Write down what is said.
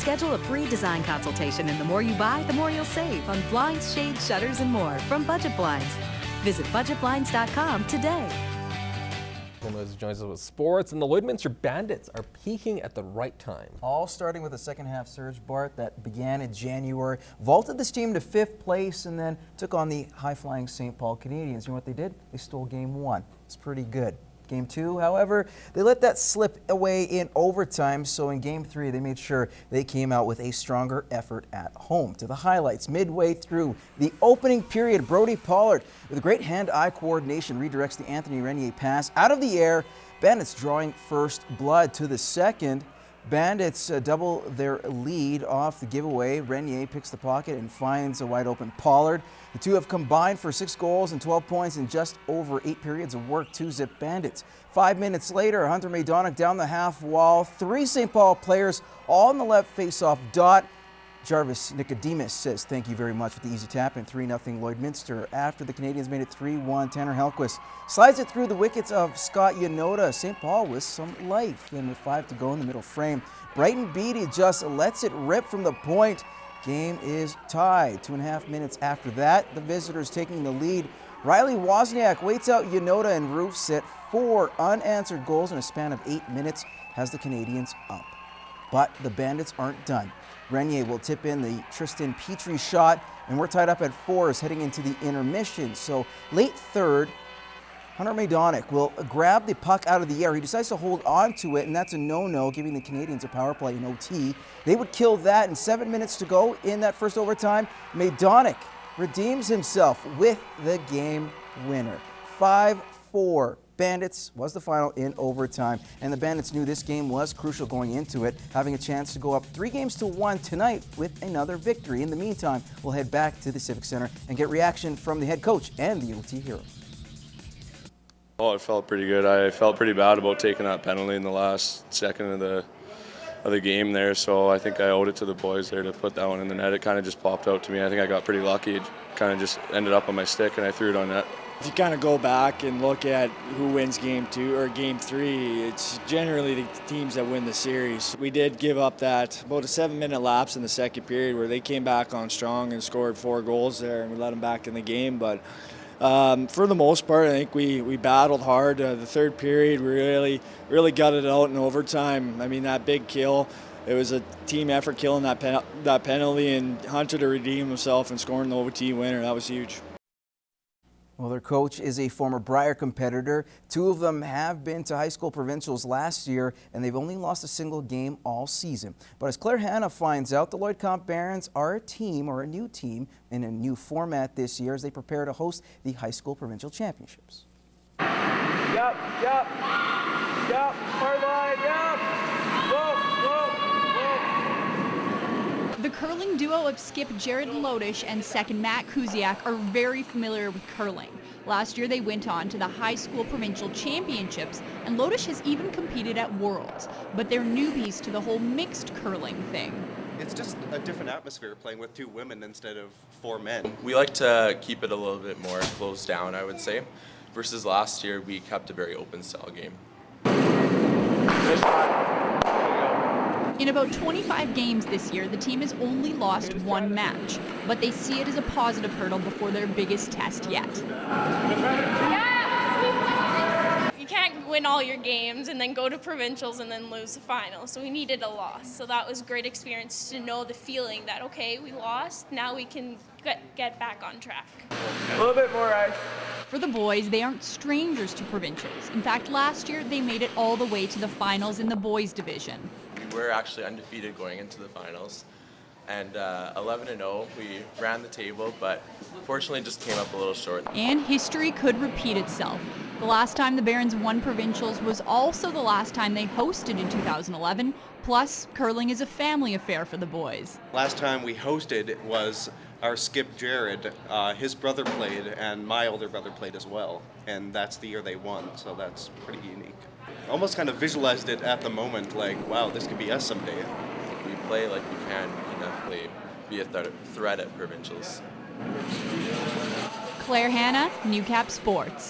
Schedule a free design consultation, and the more you buy, the more you'll save on blinds, shades, shutters, and more from Budget Blinds. Visit budgetblinds.com today. Joins us with sports, and the Lloydminster Bandits are peaking at the right time. All starting with a second-half surge, Bart, that began in January, vaulted this team to 5th place, and then took on the high-flying St. Paul Canadians. You know what they did? They stole Game 1. It's pretty good. Game 2, however, they let that slip away in overtime, so in Game 3 they made sure they came out with a stronger effort at home. To the highlights, midway through the opening period, Brody Pollard, with great hand-eye coordination, redirects the Anthony Renier pass out of the air. Bandits drawing first blood. To the second, Bandits double their lead off the giveaway. Renier picks the pocket and finds a wide-open Pollard. The two have combined for 6 goals and 12 points in just over 8 periods of work. 2-zip Bandits. 5 minutes later, Hunter Maydonic down the half wall. 3 St. Paul players all on the left face-off dot. Jarvis Nicodemus says thank you very much for the easy tap, and 3-0 Lloydminster. After the Canadians made it 3-1, Tanner Helquist slides it through the wickets of Scott Yanoda. St. Paul with some life. Then with 5 to go in the middle frame, Brighton Beatty just lets it rip from the point. Game is tied. 2.5 minutes after that, the visitors taking the lead. Riley Wozniak waits out Yanoda and roofs it. 4 unanswered goals in a span of 8 minutes has the Canadians up. But the Bandits aren't done. Renier will tip in the Tristan Petrie shot, and we're tied up at 4s heading into the intermission. So late third, Hunter Maydonic will grab the puck out of the air. He decides to hold on to it, and that's a no-no, giving the Canadians a power play in OT. They would kill that in 7 minutes to go in that first overtime. Maydonic redeems himself with the game winner. 5-4. Bandits was the final in overtime, and the Bandits knew this game was crucial going into it, having a chance to go up 3-1 tonight with another victory. In the meantime, we'll head back to the Civic Center and get reaction from the head coach and the OT hero. Oh, it felt pretty good. I felt pretty bad about taking that penalty in the last second of the game there, so I think I owed it to the boys there to put that one in the net. It kind of just popped out to me. I think I got pretty lucky. It kind of just ended up on my stick, and I threw it on net. If you kind of go back and look at who wins Game 2 or Game 3, it's generally the teams that win the series. We did give up that about a 7-minute lapse in the second period where they came back on strong and scored 4 goals there, and we let them back in the game. But for the most part, I think we battled hard. The third period, we really gutted it out in overtime. I mean, that big kill, it was a team effort killing that penalty, and Hunter to redeem himself and scoring the OT winner. That was huge. Well, their coach is a former Brier competitor. 2 of them have been to high school provincials last year, and they've only lost a single game all season. But as Claire Hanna finds out, the Lloyd Comp Barons are a team, or a new team, in a new format this year as they prepare to host the high school provincial championships. Yep, hard line, yep, whoa. The curling duo of skip Jared Lodish and second Matt Kuziak are very familiar with curling. Last year they went on to the high school provincial championships, and Lodish has even competed at Worlds, but they're newbies to the whole mixed curling thing. It's just a different atmosphere playing with 2 women instead of 4 men. We like to keep it a little bit more closed down, I would say, versus last year we kept a very open style game. In about 25 games this year, the team has only lost 1 match, but they see it as a positive hurdle before their biggest test yet. You can't win all your games and then go to provincials and then lose the final, so we needed a loss. So that was a great experience to know the feeling that, okay, we lost, now we can get back on track. A little bit more ice. For the boys, they aren't strangers to provincials. In fact, last year they made it all the way to the finals in the boys division. We were actually undefeated going into the finals, and 11-0, we ran the table, but unfortunately just came up a little short. And history could repeat itself. The last time the Barons won provincials was also the last time they hosted in 2011, plus curling is a family affair for the boys. Last time we hosted was our skip Jared. His brother played, and my older brother played as well, and that's the year they won, so that's pretty unique. Almost kind of visualized it at the moment, like, wow, this could be us someday. If we play like we can definitely be a threat at provincials. Claire Hanna, Newcap Sports.